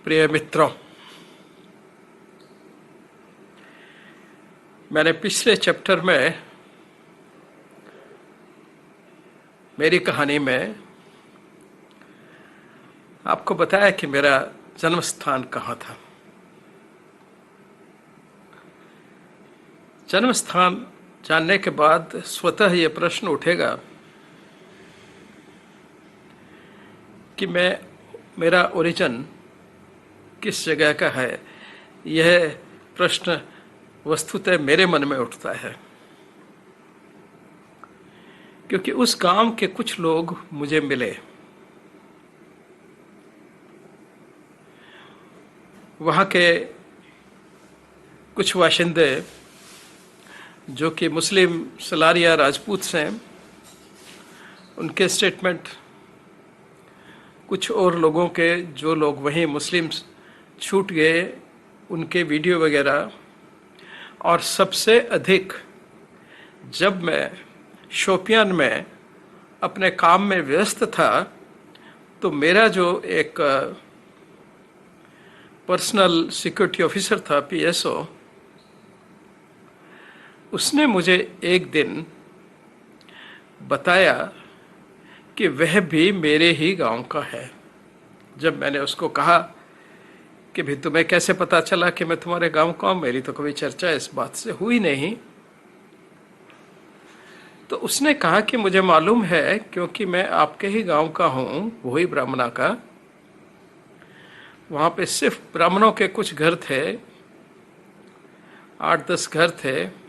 प्रिय मित्रों, मैंने पिछले चैप्टर में मेरी कहानी में आपको बताया कि मेरा जन्म स्थान कहाँ था। जन्म स्थान जानने के बाद स्वतः ये प्रश्न उठेगा कि मेरा ओरिजिन किस जगह का है। यह प्रश्न वस्तुतः मेरे मन में उठता है, क्योंकि उस गांव के कुछ लोग मुझे मिले। वहाँ के कुछ बाशिंदे जो कि मुस्लिम सलारिया राजपूत हैं, उनके स्टेटमेंट, कुछ और लोगों के जो लोग वहीं मुस्लिम छूट गए उनके वीडियो वगैरह, और सबसे अधिक जब मैं शोपियान में अपने काम में व्यस्त था तो मेरा जो एक पर्सनल सिक्योरिटी ऑफिसर था, पीएसओ, उसने मुझे एक दिन बताया कि वह भी मेरे ही गांव का है। जब मैंने उसको कहा कि भाई तुम्हें कैसे पता चला कि मैं तुम्हारे गांव का हूं, मेरी तो कभी चर्चा इस बात से हुई नहीं, तो उसने कहा कि मुझे मालूम है, क्योंकि मैं आपके ही गांव का हूं, वही ब्राह्मणा का। वहां पे सिर्फ ब्राह्मणों के कुछ घर थे, 8-10 घर थे।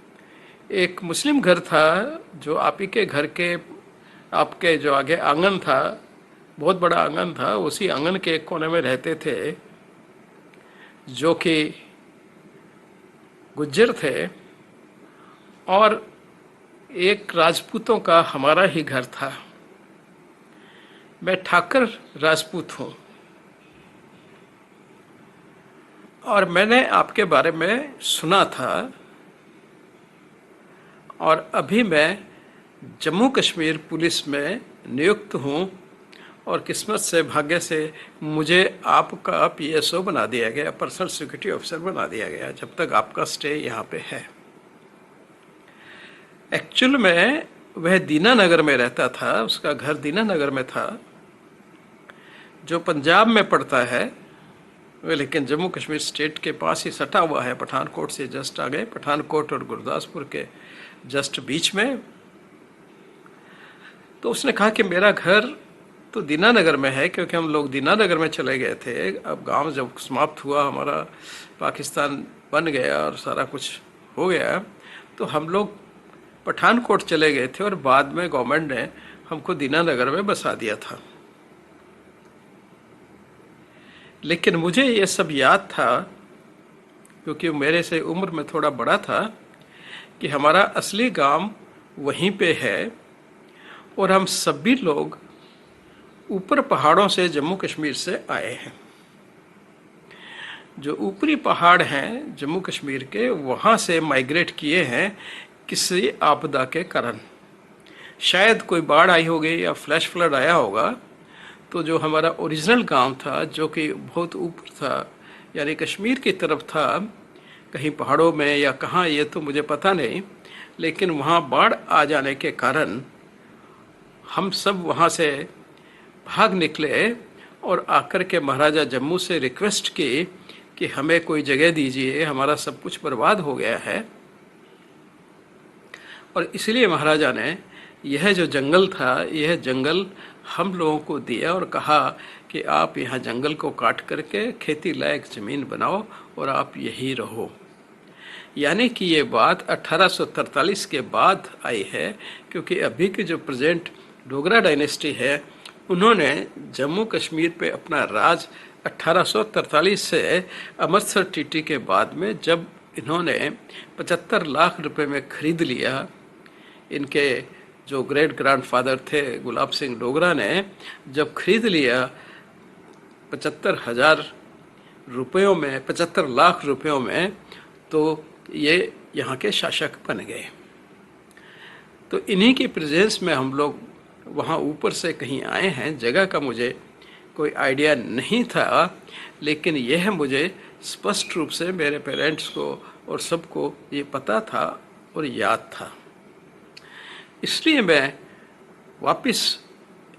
एक मुस्लिम घर था जो आप ही के घर के, आपके जो आगे आंगन था, बहुत बड़ा आंगन था, उसी आंगन के एक कोने में रहते थे, जो कि गुज्जर थे। और एक राजपूतों का हमारा ही घर था। मैं ठाकर राजपूत हूं और मैंने आपके बारे में सुना था, और अभी मैं जम्मू कश्मीर पुलिस में नियुक्त हूं, और किस्मत से, भाग्य से मुझे आपका पीएसओ बना दिया गया, पर्सनल सिक्योरिटी ऑफिसर बना दिया गया, जब तक आपका स्टे यहाँ पे है। एक्चुअल में वह दीनानगर में रहता था, उसका घर दीनानगर में था, जो पंजाब में पड़ता है, लेकिन जम्मू कश्मीर स्टेट के पास ही सटा हुआ है। पठानकोट से जस्ट आगे, पठानकोट और गुरदासपुर के जस्ट बीच में। तो उसने कहा कि मेरा घर तो दीनानगर में है, क्योंकि हम लोग दीनानगर में चले गए थे। अब गांव जब समाप्त हुआ, हमारा पाकिस्तान बन गया और सारा कुछ हो गया, तो हम लोग पठानकोट चले गए थे, और बाद में गवर्नमेंट ने हमको दीनानगर में बसा दिया था। लेकिन मुझे ये सब याद था, क्योंकि मेरे से उम्र में थोड़ा बड़ा था, कि हमारा असली गांव वहीं पे है, और हम सभी लोग ऊपर पहाड़ों से जम्मू कश्मीर से आए हैं। जो ऊपरी पहाड़ हैं जम्मू कश्मीर के, वहाँ से माइग्रेट किए हैं किसी आपदा के कारण। शायद कोई बाढ़ आई होगी या फ्लैश फ्लड आया होगा, तो जो हमारा ओरिजिनल गांव था, जो कि बहुत ऊपर था, यानी कश्मीर की तरफ था, कहीं पहाड़ों में या कहाँ, ये तो मुझे पता नहीं, लेकिन वहाँ बाढ़ आ जाने के कारण हम सब वहाँ से भाग निकले, और आकर के महाराजा जम्मू से रिक्वेस्ट की कि हमें कोई जगह दीजिए, हमारा सब कुछ बर्बाद हो गया है। और इसलिए महाराजा ने यह जो जंगल था, यह जंगल हम लोगों को दिया, और कहा कि आप यहाँ जंगल को काट करके खेती लायक ज़मीन बनाओ और आप यहीं रहो। यानी कि ये बात 1843 के बाद आई है, क्योंकि अभी की जो प्रेजेंट डोगरा डायनेस्टी है, उन्होंने जम्मू कश्मीर पे अपना राज 1843 से अमृतसर टीटी के बाद में, जब इन्होंने 75 लाख रुपए में खरीद लिया, इनके जो ग्रेट ग्रैंडफादर थे गुलाब सिंह डोगरा ने जब खरीद लिया 75,000 रुपयों में, 75 लाख रुपयों में, तो ये यहाँ के शासक बन गए। तो इन्हीं की प्रेजेंस में हम लोग वहाँ ऊपर से कहीं आए हैं। जगह का मुझे कोई आइडिया नहीं था, लेकिन यह मुझे स्पष्ट रूप से मेरे पेरेंट्स को और सबको ये पता था और याद था। इसलिए मैं वापस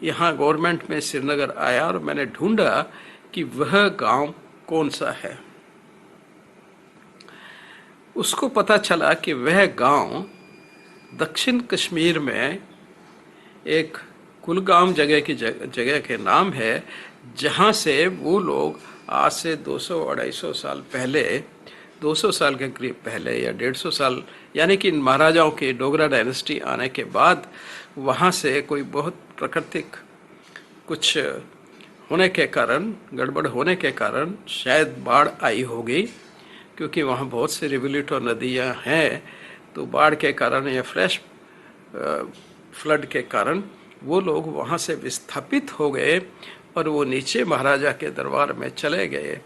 यहाँ गवर्नमेंट में श्रीनगर आया और मैंने ढूंढा कि वह गांव कौन सा है। उसको पता चला कि वह गांव दक्षिण कश्मीर में एक कुलगाम जगह की जगह के नाम है, जहाँ से वो लोग आज से 200-250 साल पहले, 200 साल के करीब पहले या 150 साल, यानी कि महाराजाओं की डोगरा डायनेस्टी आने के बाद वहाँ से कोई बहुत प्राकृतिक कुछ होने के कारण, गड़बड़ होने के कारण शायद बाढ़ आई होगी, क्योंकि वहाँ बहुत से रिवुलेट और नदियाँ हैं। तो बाढ़ के कारण या फ्लैश फ्लड के कारण वो लोग वहाँ से विस्थापित हो गए और वो नीचे महाराजा के दरबार में चले गए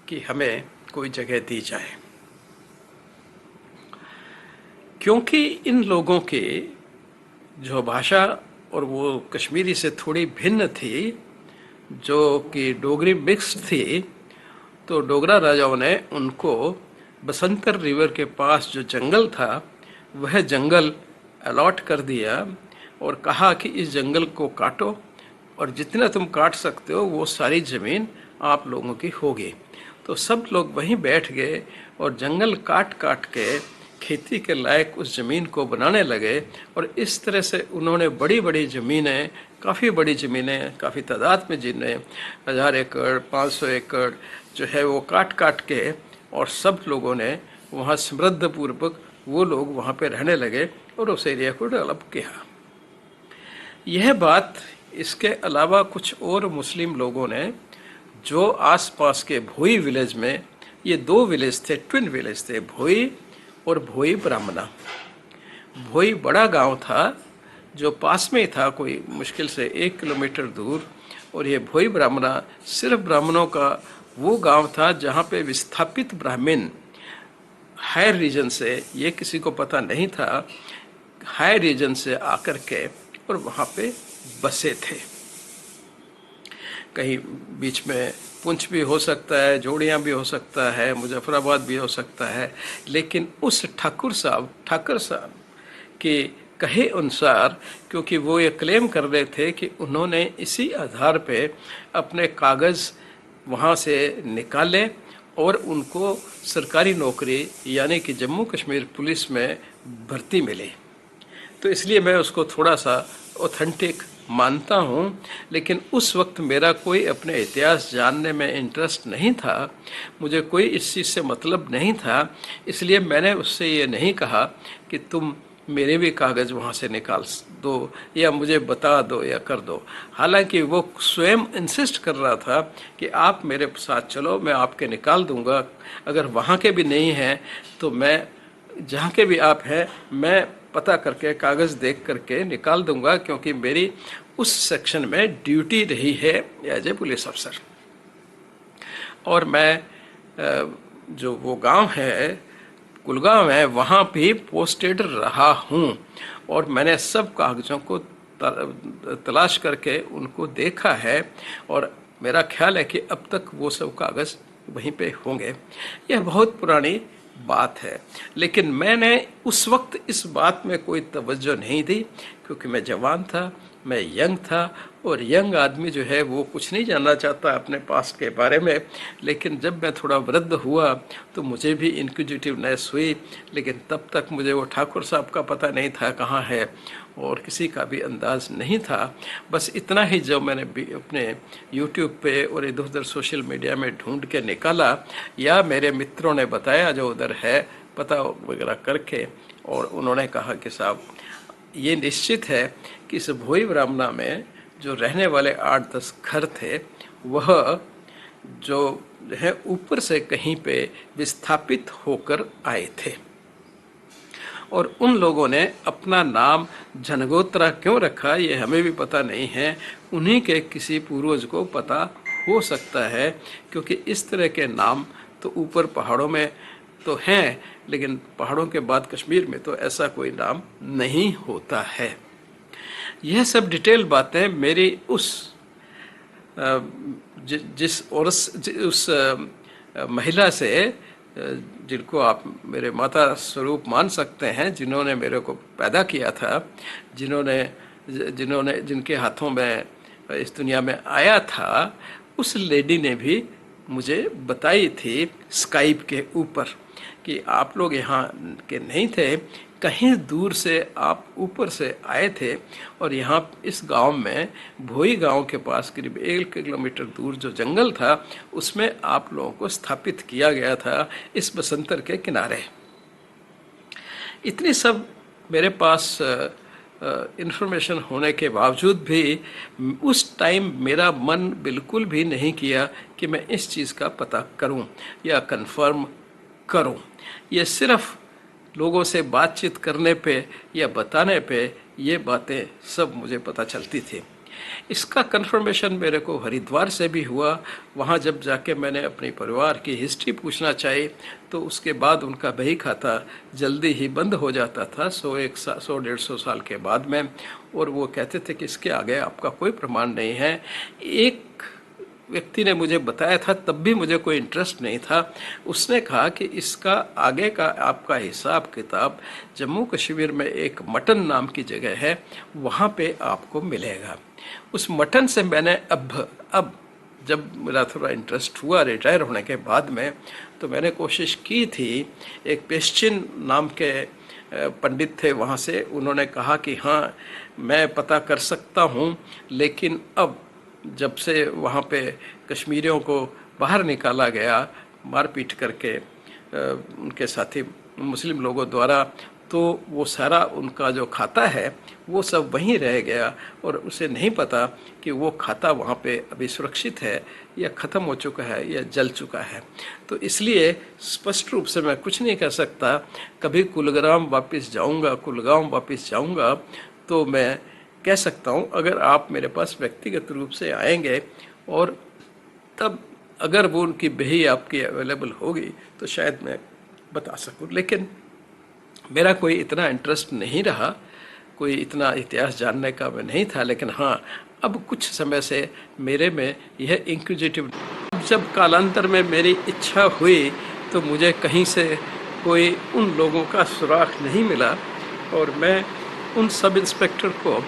कि हमें कोई जगह दी जाए। क्योंकि इन लोगों की जो भाषा और वो कश्मीरी से थोड़ी भिन्न थी, जो कि डोगरी मिक्स थी, तो डोगरा राजाओं ने उनको बसंतर रिवर के पास जो जंगल था वह जंगल अलॉट कर दिया और कहा कि इस जंगल को काटो और जितना तुम काट सकते हो वो सारी ज़मीन आप लोगों की होगी। तो सब लोग वहीं बैठ गए और जंगल काट काट के खेती के लायक उस ज़मीन को बनाने लगे। और इस तरह से उन्होंने बड़ी बड़ी ज़मीनें, काफ़ी बड़ी ज़मीनें, काफ़ी तादाद में जिन्हें 1000 एकड़ 500 एकड़ जो है वो काट काट के, और सब लोगों ने वहाँ समृद्धपूर्वक वो लोग वहाँ पे रहने लगे और उस एरिया को डेवलप किया। यह बात इसके अलावा कुछ और मुस्लिम लोगों ने जो आसपास के भोई विलेज में, ये 2 विलेज थे, ट्विन विलेज थे, भोई और भोई ब्राह्मणा। भोई बड़ा गांव था जो पास में ही था, कोई मुश्किल से 1 किलोमीटर दूर, और ये भोई ब्राह्मणा सिर्फ ब्राह्मणों का वो गांव था जहाँ पे विस्थापित ब्राह्मण हायर रीजन से, ये किसी को पता नहीं था, हायर रीजन से आकर के और वहाँ पे बसे थे। कहीं बीच में पुंछ भी हो सकता है, जोड़ियाँ भी हो सकता है, मुजफ्फराबाद भी हो सकता है, लेकिन उस ठाकुर साहब के कहे अनुसार, क्योंकि वो ये क्लेम कर रहे थे कि उन्होंने इसी आधार पे अपने कागज़ वहाँ से निकाले और उनको सरकारी नौकरी यानी कि जम्मू कश्मीर पुलिस में भर्ती मिली, तो इसलिए मैं उसको थोड़ा सा ऑथेंटिक मानता हूँ। लेकिन उस वक्त मेरा कोई अपने इतिहास जानने में इंटरेस्ट नहीं था, मुझे कोई इस चीज़ से मतलब नहीं था, इसलिए मैंने उससे ये नहीं कहा कि तुम मेरे भी कागज़ वहाँ से निकाल दो या मुझे बता दो या कर दो। हालांकि वो स्वयं इंसिस्ट कर रहा था कि आप मेरे साथ चलो, मैं आपके निकाल दूंगा, अगर वहाँ के भी नहीं हैं तो मैं जहाँ के भी आप हैं मैं पता करके कागज़ देख करके निकाल दूंगा, क्योंकि मेरी उस सेक्शन में ड्यूटी रही है एज ए पुलिस अफसर। और मैं जो वो गांव है, कुलगांव है, वहाँ भी पोस्टेड रहा हूँ और मैंने सब कागज़ों को तलाश करके उनको देखा है और मेरा ख्याल है कि अब तक वो सब कागज़ वहीं पे होंगे। यह बहुत पुरानी बात है, लेकिन मैंने उस वक्त इस बात में कोई तवज्जो नहीं दी, क्योंकि मैं जवान था, मैं यंग था, और यंग आदमी जो है वो कुछ नहीं जानना चाहता अपने पास्ट के बारे में। लेकिन जब मैं थोड़ा वृद्ध हुआ तो मुझे भी इंक्विजिटिवनेस हुई, लेकिन तब तक मुझे वो ठाकुर साहब का पता नहीं था कहाँ है, और किसी का भी अंदाज नहीं था। बस इतना ही जो मैंने अपने यूट्यूब पे और इधर उधर सोशल मीडिया में ढूंढ के निकाला, या मेरे मित्रों ने बताया जो उधर है पता वगैरह करके, और उन्होंने कहा कि साहब ये निश्चित है कि इस भोई ब्राह्मणा में जो रहने वाले 8-10 घर थे वह जो है ऊपर से कहीं पे विस्थापित होकर आए थे, और उन लोगों ने अपना नाम झनगोत्रा क्यों रखा ये हमें भी पता नहीं है, उन्हीं के किसी पूर्वज को पता हो सकता है, क्योंकि इस तरह के नाम तो ऊपर पहाड़ों में तो हैं, लेकिन पहाड़ों के बाद कश्मीर में तो ऐसा कोई नाम नहीं होता है। यह सब डिटेल बातें मेरी उस जिस औरत उस महिला से जिनको आप मेरे माता स्वरूप मान सकते हैं, जिन्होंने मेरे को पैदा किया था, जिनके हाथों में इस दुनिया में आया था, उस लेडी ने भी मुझे बताई थी स्काइप के ऊपर कि आप लोग यहाँ के नहीं थे, कहीं दूर से आप ऊपर से आए थे और यहाँ इस गांव में भोई गांव के पास करीब 1 किलोमीटर दूर जो जंगल था उसमें आप लोगों को स्थापित किया गया था इस बसंतर के किनारे। इतनी सब मेरे पास इन्फॉर्मेशन होने के बावजूद भी उस टाइम मेरा मन बिल्कुल भी नहीं किया कि मैं इस चीज़ का पता करूं या कंफर्म करूं। ये सिर्फ लोगों से बातचीत करने पे या बताने पे ये बातें सब मुझे पता चलती थी। इसका कंफर्मेशन मेरे को हरिद्वार से भी हुआ। वहाँ जब जाके मैंने अपने परिवार की हिस्ट्री पूछना चाहिए तो उसके बाद उनका बही खाता जल्दी ही बंद हो जाता था 100-150 साल के बाद में, और वो कहते थे कि इसके आगे आपका कोई प्रमाण नहीं है। एक व्यक्ति ने मुझे बताया था, तब भी मुझे कोई इंटरेस्ट नहीं था। उसने कहा कि इसका आगे का आपका हिसाब किताब जम्मू कश्मीर में एक मटन नाम की जगह है, वहाँ पे आपको मिलेगा। उस मटन से मैंने अब जब मेरा थोड़ा इंटरेस्ट हुआ रिटायर होने के बाद में, तो मैंने कोशिश की थी। एक पेश्चिन नाम के पंडित थे वहाँ से, उन्होंने कहा कि हाँ मैं पता कर सकता हूँ, लेकिन अब जब से वहाँ पे कश्मीरियों को बाहर निकाला गया मारपीट करके उनके साथी मुस्लिम लोगों द्वारा, तो वो सारा उनका जो खाता है वो सब वहीं रह गया और उसे नहीं पता कि वो खाता वहाँ पे अभी सुरक्षित है या ख़त्म हो चुका है या जल चुका है। तो इसलिए स्पष्ट रूप से मैं कुछ नहीं कह सकता। कभी कुलगाम वापस जाऊँगा तो मैं कह सकता हूँ, अगर आप मेरे पास व्यक्तिगत रूप से आएंगे और तब अगर वो उनकी बही आपकी अवेलेबल होगी तो शायद मैं बता सकूँ। लेकिन मेरा कोई इतना इंटरेस्ट नहीं रहा, कोई इतना इतिहास जानने का मैं नहीं था। लेकिन हाँ, अब कुछ समय से मेरे में यह इंक्विजिटिव, जब कालांतर में मेरी इच्छा हुई तो मुझे कहीं से कोई उन लोगों का सुराग नहीं मिला और मैं उन सब इंस्पेक्टर को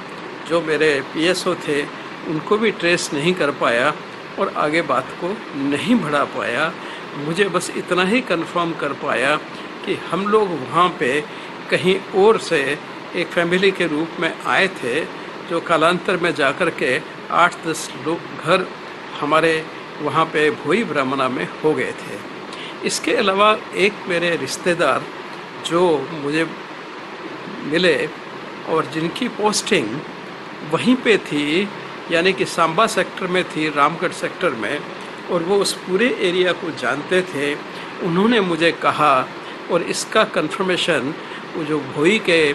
जो मेरे पीएसओ थे उनको भी ट्रेस नहीं कर पाया और आगे बात को नहीं बढ़ा पाया। मुझे बस इतना ही कंफर्म कर पाया कि हम लोग वहाँ पे कहीं और से एक फैमिली के रूप में आए थे, जो कालांतर में जाकर के 8-10 लोग घर हमारे वहाँ पे भोई ब्राह्मणा में हो गए थे। इसके अलावा एक मेरे रिश्तेदार जो मुझे मिले और जिनकी पोस्टिंग वहीं पे थी, यानी कि सांबा सेक्टर में थी, रामगढ़ सेक्टर में, और वो उस पूरे एरिया को जानते थे। उन्होंने मुझे कहा, और इसका कंफर्मेशन वो जो भोई के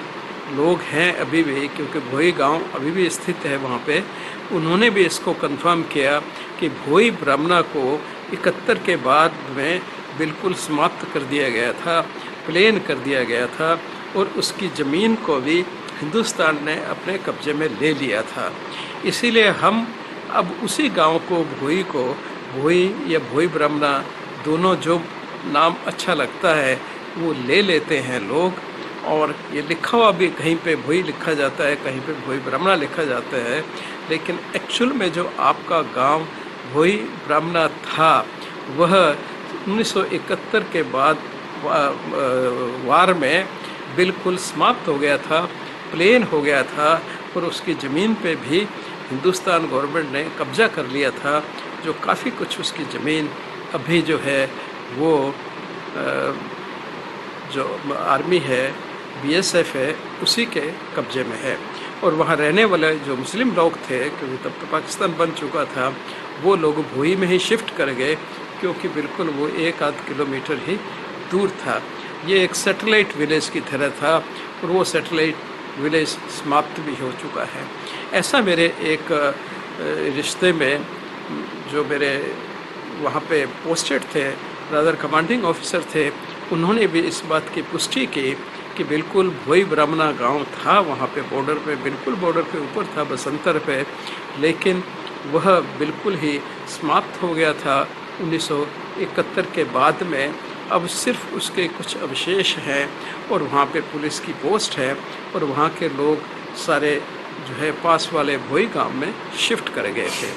लोग हैं अभी भी, क्योंकि भोई गांव अभी भी स्थित है वहाँ पे, उन्होंने भी इसको कंफर्म किया कि भोई ब्राह्मणा को 71 के बाद में बिल्कुल समाप्त कर दिया गया था, प्लेन कर दिया गया था, और उसकी ज़मीन को भी हिंदुस्तान ने अपने कब्जे में ले लिया था। इसीलिए हम अब उसी गांव को भोई या भोई ब्राह्मणा, दोनों जो नाम अच्छा लगता है वो ले लेते हैं लोग। और ये लिखा हुआ भी कहीं पे भोई लिखा जाता है, कहीं पे भोई ब्राह्मणा लिखा जाता है, लेकिन एक्चुअल में जो आपका गांव भोई ब्राह्मणा था वह 1971 के बाद वार में बिल्कुल समाप्त हो गया था, प्लेन हो गया था, और उसकी ज़मीन पे भी हिंदुस्तान गवर्नमेंट ने कब्जा कर लिया था। जो काफ़ी कुछ उसकी ज़मीन अभी जो है वो जो आर्मी है, बीएसएफ है, उसी के कब्जे में है। और वहाँ रहने वाले जो मुस्लिम लोग थे, क्योंकि तब तो पाकिस्तान बन चुका था, वो लोग भोई में ही शिफ्ट कर गए, क्योंकि बिल्कुल वो 1-8 किलोमीटर ही दूर था। ये एक सैटेलाइट विलेज की तरह था और वो सैटेलाइट विलेज समाप्त भी हो चुका है। ऐसा मेरे एक रिश्ते में जो मेरे वहाँ पे पोस्टेड थे, रादर कमांडिंग ऑफिसर थे, उन्होंने भी इस बात की पुष्टि की कि बिल्कुल भोई ब्राह्मणा गांव था वहाँ पे, बॉर्डर पे, बिल्कुल बॉर्डर के ऊपर था, बसंतर पे, लेकिन वह बिल्कुल ही समाप्त हो गया था 1971 के बाद में। अब सिर्फ उसके कुछ अवशेष हैं और वहाँ पे पुलिस की पोस्ट है और वहाँ के लोग सारे जो है पास वाले भोई गांव में शिफ्ट कर गए थे।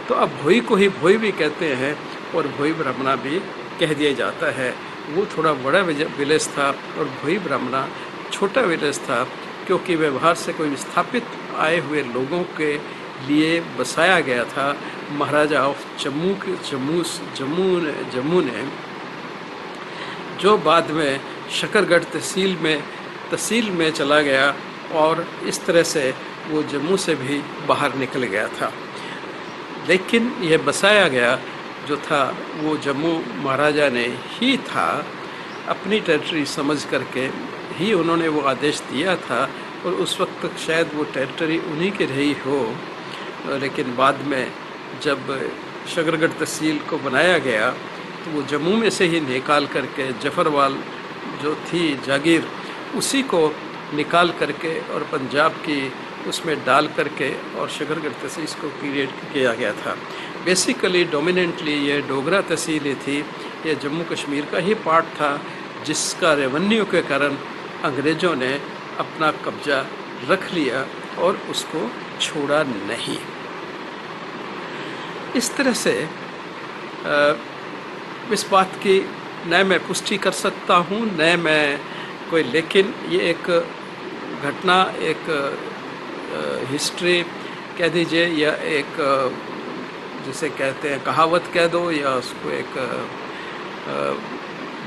तो अब भोई को ही भोई भी कहते हैं और भोई ब्राह्मणा भी कह दिया जाता है। वो थोड़ा बड़ा विलेज था और भोई ब्राह्मणा छोटा विलेज था, क्योंकि व्यवहार से कोई विस्थापित आए हुए लोगों के लिए बसाया गया था। महाराजा ऑफ जम्मू ने जो बाद में शकरगढ़ तहसील में चला गया और इस तरह से वो जम्मू से भी बाहर निकल गया था। लेकिन यह बसाया गया जो था वो जम्मू महाराजा ने ही था, अपनी टेरिटरी समझ करके ही उन्होंने वो आदेश दिया था और उस वक्त तक शायद वो टेरिटरी उन्हीं की रही हो। लेकिन बाद में जब शकरगढ़ तहसील को बनाया गया तो वो जम्मू में से ही निकाल करके जफरवाल जो थी जागीर उसी को निकाल करके और पंजाब की उसमें डाल करके और शकरगढ़ तहसील को क्रिएट किया गया था। बेसिकली डोमिनेंटली ये डोगरा तहसील ही थी, ये जम्मू कश्मीर का ही पार्ट था, जिसका रेवेन्यू के कारण अंग्रेज़ों ने अपना कब्जा रख लिया और उसको छोड़ा नहीं। इस तरह से इस बात की न मैं पुष्टि कर सकता हूँ न मैं कोई, लेकिन ये एक घटना, एक हिस्ट्री कह दीजिए या एक जिसे कहते हैं कहावत कह दो या उसको एक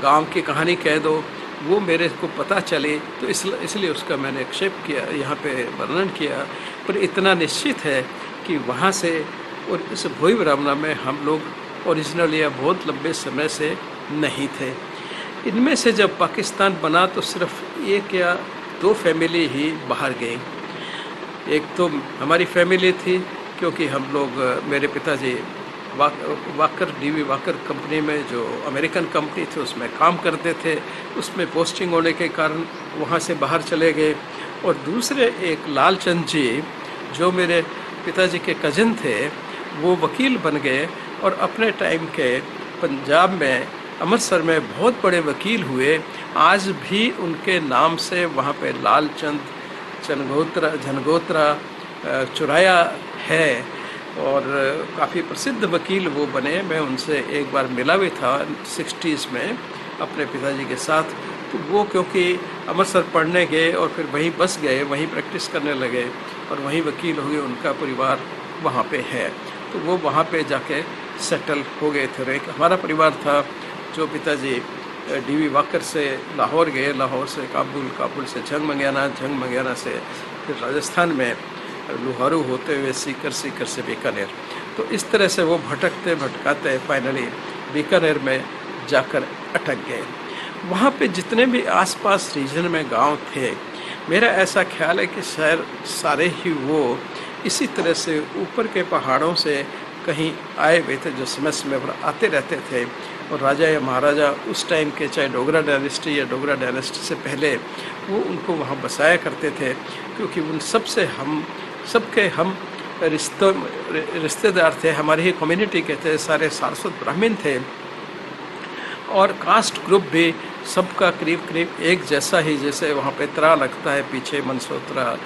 गांव की कहानी कह दो, वो मेरे को पता चली तो इसलिए उसका मैंने एक्सेप्ट किया, यहाँ पे वर्णन किया। पर इतना निश्चित है कि वहाँ से और इस भोई ब्राह्मणा में हम लोग ओरिजिनल या बहुत लंबे समय से नहीं थे। इनमें से जब पाकिस्तान बना तो सिर्फ एक या दो फैमिली ही बाहर गई। एक तो हमारी फैमिली थी, क्योंकि हम लोग, मेरे पिताजी वाकर डीवी वाकर कंपनी में जो अमेरिकन कंपनी थी उसमें काम करते थे, उसमें पोस्टिंग होने के कारण वहाँ से बाहर चले गए। और दूसरे एक लालचंद जी जो मेरे पिताजी के कज़न थे वो वकील बन गए और अपने टाइम के पंजाब में अमृतसर में बहुत बड़े वकील हुए। आज भी उनके नाम से वहाँ पे लालचंद झनगोत्रा चुराया है और काफ़ी प्रसिद्ध वकील वो बने। मैं उनसे एक बार मिला भी था 60s में अपने पिताजी के साथ। तो वो क्योंकि अमृतसर पढ़ने गए और फिर वहीं बस गए, वहीं प्रैक्टिस करने लगे और वहीं वकील हो गए, उनका परिवार वहाँ पे है, तो वो वहाँ पे जाके सेटल हो गए थे। एक हमारा परिवार था जो पिताजी डीवी वाकर से लाहौर गए, लाहौर से काबुल, काबुल से झंग मंगियाना से फिर राजस्थान में लुहारू होते हुए सीकर से बीकानेर। तो इस तरह से वो भटकते भटकाते फाइनली बीकानेर में जाकर अटक गए। वहाँ पे जितने भी आसपास रीजन में गांव थे, मेरा ऐसा ख्याल है कि शायद सारे ही वो इसी तरह से ऊपर के पहाड़ों से कहीं आए हुए थे, जो समय समय पर आते रहते थे। और राजा या महाराजा उस टाइम के, चाहे डोगरा डायनेस्टी या डोगरा डायनेस्टी से पहले, वो उनको वहाँ बसाया करते थे, क्योंकि उन सबके हम रिश्तेदार थे, हमारी ही कम्युनिटी के थे, सारे सारस्वत ब्राह्मण थे और कास्ट ग्रुप भी सबका करीब करीब एक जैसा ही, जैसे वहाँ पे त्रा लगता है पीछे, मनसोत्रा,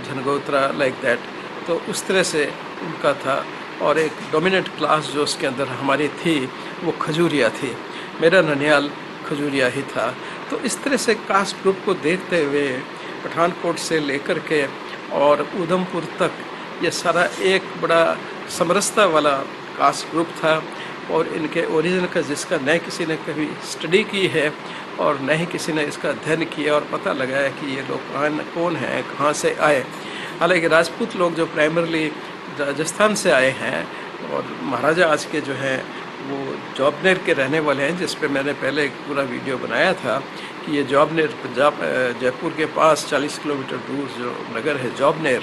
झनगोत्रा, लाइक दैट। तो उस तरह से उनका था। और एक डोमिनेंट क्लास जो उसके अंदर हमारी थी वो खजूरिया थी। मेरा ननियाल खजूरिया ही था। तो इस तरह से कास्ट ग्रुप को देखते हुए पठानकोट से लेकर के और उधमपुर तक ये सारा एक बड़ा समरसता वाला कास्ट ग्रुप था। और इनके ओरिजिन का जिसका न किसी ने कभी स्टडी की है और न ही किसी ने इसका अध्ययन किया और पता लगाया कि ये लोग कौन हैं, कहाँ से आए। हालांकि राजपूत लोग जो प्राइमरली राजस्थान से आए हैं और महाराजा आज के जो हैं वो जॉबनेर के रहने वाले हैं, जिस पे मैंने पहले एक पूरा वीडियो बनाया था कि ये जॉबनेर पंजाब जयपुर के पास 40 किलोमीटर दूर जो नगर है जॉबनेर,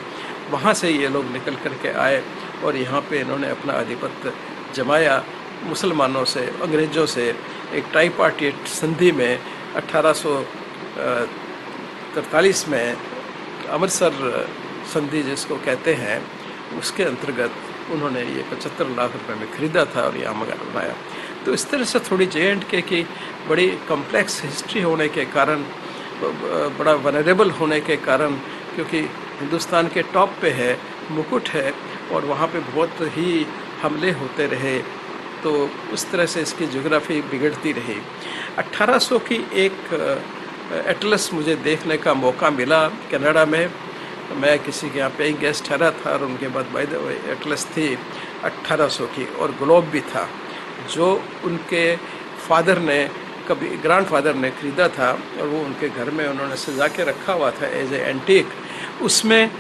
वहाँ से ये लोग निकल कर के आए और यहाँ पे इन्होंने अपना आधिपत्य जमाया मुसलमानों से, अंग्रेज़ों से। एक ट्राईपार्टीट संधि में 1843 में अमृतसर संधि जिसको कहते हैं, उसके अंतर्गत उन्होंने ये 75 लाख रुपए में ख़रीदा था और यहाँ मकान बनाया। तो इस तरह से थोड़ी J&K की बड़ी कॉम्प्लेक्स हिस्ट्री होने के कारण, बड़ा वनरेबल होने के कारण, क्योंकि हिंदुस्तान के टॉप पे है, मुकुट है और वहाँ पे बहुत ही हमले होते रहे, तो उस तरह से इसकी ज्योग्राफी बिगड़ती रही। 1800 की एक एटलस मुझे देखने का मौका मिला कनाडा में। मैं किसी के यहाँ पेइंग गेस्ट ठहरा था और उनके बाद बाय द वे एटलस थी 1800 की, और ग्लोब भी था जो उनके फादर ने, कभी ग्रैंडफादर ने ख़रीदा था और वो उनके घर में उन्होंने सजा के रखा हुआ था एज ए एंटीक। उसमें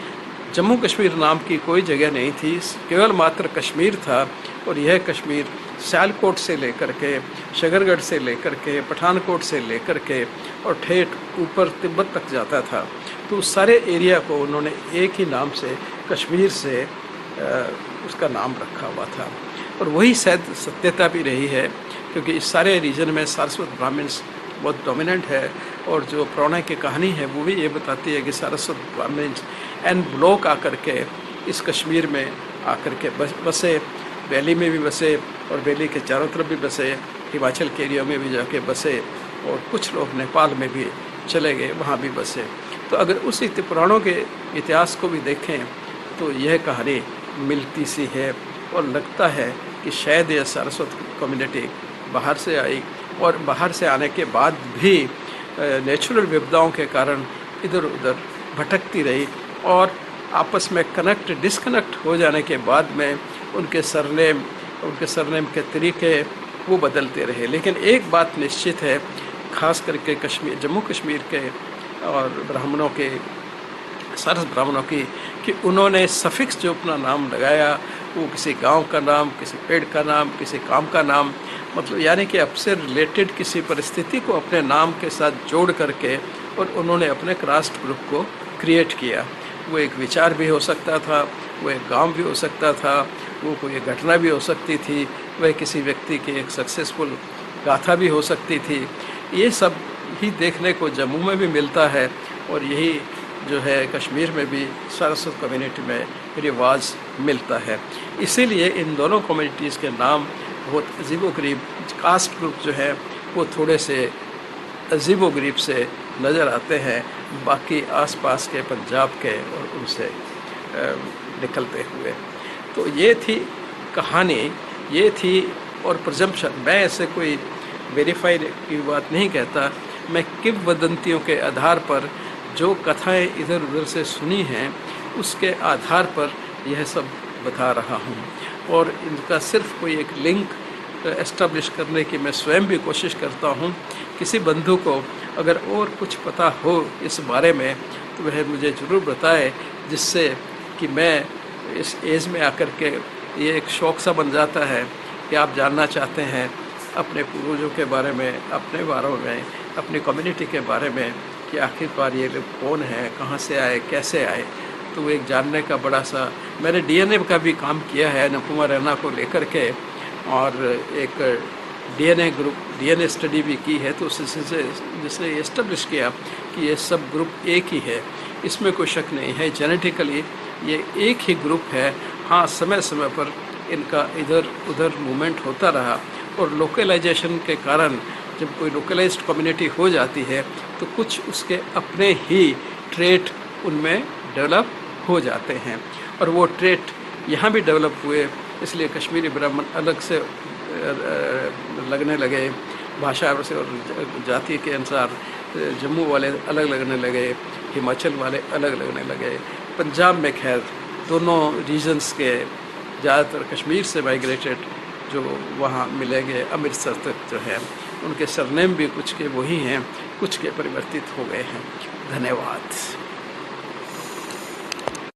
जम्मू कश्मीर नाम की कोई जगह नहीं थी, केवल मात्र कश्मीर था, और यह कश्मीर सियालकोट से लेकर के, शकरगढ़ से लेकर के, पठानकोट से लेकर के और ठेठ ऊपर तिब्बत तक जाता था। तो उस सारे एरिया को उन्होंने एक ही नाम से, कश्मीर से उसका नाम रखा हुआ था, और वही शायद सत्यता भी रही है, क्योंकि इस सारे रीजन में सारस्वत ब्राह्मण्स बहुत डोमिनेंट है। और जो पौराणिक की कहानी है वो भी ये बताती है कि सारस्वत ब्राह्मण्स एन ब्लॉक आकर के इस कश्मीर में आकर के बसे, वैली में भी बसे और वैली के चारों तरफ भी बसे, हिमाचल के एरिया में भी जाके बसे, और कुछ लोग नेपाल में भी चले गए, वहाँ भी बसे। तो अगर उस पुराणों के इतिहास को भी देखें तो यह कहानी मिलती सी है, और लगता है कि शायद यह सारस्वत कम्युनिटी बाहर से आई, और बाहर से आने के बाद भी नेचुरल विपदाओं के कारण इधर उधर भटकती रही, और आपस में डिस्कनेक्ट हो जाने के बाद में उनके सरनेम के तरीके वो बदलते रहे। लेकिन एक बात निश्चित है, ख़ास करके जम्मू कश्मीर के और ब्राह्मणों के, सरस ब्राह्मणों की, कि उन्होंने सफिक्स जो अपना नाम लगाया वो किसी गांव का नाम, किसी पेड़ का नाम, किसी काम का नाम, मतलब यानी कि आपसे रिलेटेड किसी परिस्थिति को अपने नाम के साथ जोड़ करके और उन्होंने अपने कास्ट ग्रुप को क्रिएट किया। वो एक विचार भी हो सकता था, वो एक गांव भी हो सकता था, वो कोई एक घटना भी हो सकती थी, वह किसी व्यक्ति की एक सक्सेसफुल गाथा भी हो सकती थी। ये सब ही देखने को जम्मू में भी मिलता है, और यही जो है कश्मीर में भी सारस्वत कम्युनिटी में रिवाज मिलता है। इसीलिए इन दोनों कम्युनिटीज़ के नाम बहुत अजीबोगरीब, कास्ट ग्रुप जो है वो थोड़े से अजीबोगरीब से नज़र आते हैं बाकी आसपास के पंजाब के और उनसे निकलते हुए। तो ये थी कहानी, ये थी, और प्रजम्पशन, मैं ऐसे कोई वेरीफाइड की बात नहीं कहता, मैं किंवदंतियों के आधार पर जो कथाएं इधर उधर से सुनी हैं उसके आधार पर यह सब बता रहा हूँ, और इनका सिर्फ कोई एक लिंक एस्टेब्लिश करने की मैं स्वयं भी कोशिश करता हूँ। किसी बंधु को अगर और कुछ पता हो इस बारे में तो वह मुझे ज़रूर बताए, जिससे कि मैं इस एज में आकर के, ये एक शौक़ सा बन जाता है कि आप जानना चाहते हैं अपने पूर्वजों के बारे में, अपने बारे में, अपनी कम्युनिटी के बारे में, कि आखिरकार ये लोग कौन हैं, कहाँ से आए, कैसे आए। तो वो एक जानने का बड़ा सा, मैंने डीएनए का भी काम किया है अनुपमा रैना को लेकर के, और एक डीएनए स्टडी भी की है, तो जिसने एस्टेब्लिश किया कि ये सब ग्रुप एक ही है, इसमें कोई शक नहीं है। जेनेटिकली ये एक ही ग्रुप है। हाँ, समय समय पर इनका इधर उधर मूवमेंट होता रहा, और लोकलाइजेशन के कारण जब कोई लोकलाइज्ड कम्युनिटी हो जाती है तो कुछ उसके अपने ही ट्रेट उनमें डेवलप हो जाते हैं, और वो ट्रेट यहाँ भी डेवलप हुए। इसलिए कश्मीरी ब्राह्मण अलग से लगने लगे भाषा से और जाति के अनुसार, जम्मू वाले अलग लगने लगे, हिमाचल वाले अलग लगने लगे। पंजाब में खैर दोनों रीजन्स के ज़्यादातर कश्मीर से माइग्रेटेड जो वहाँ मिलेंगे, अमृतसर तक जो है, उनके सरनेम भी कुछ के वही हैं, कुछ के परिवर्तित हो गए हैं। धन्यवाद।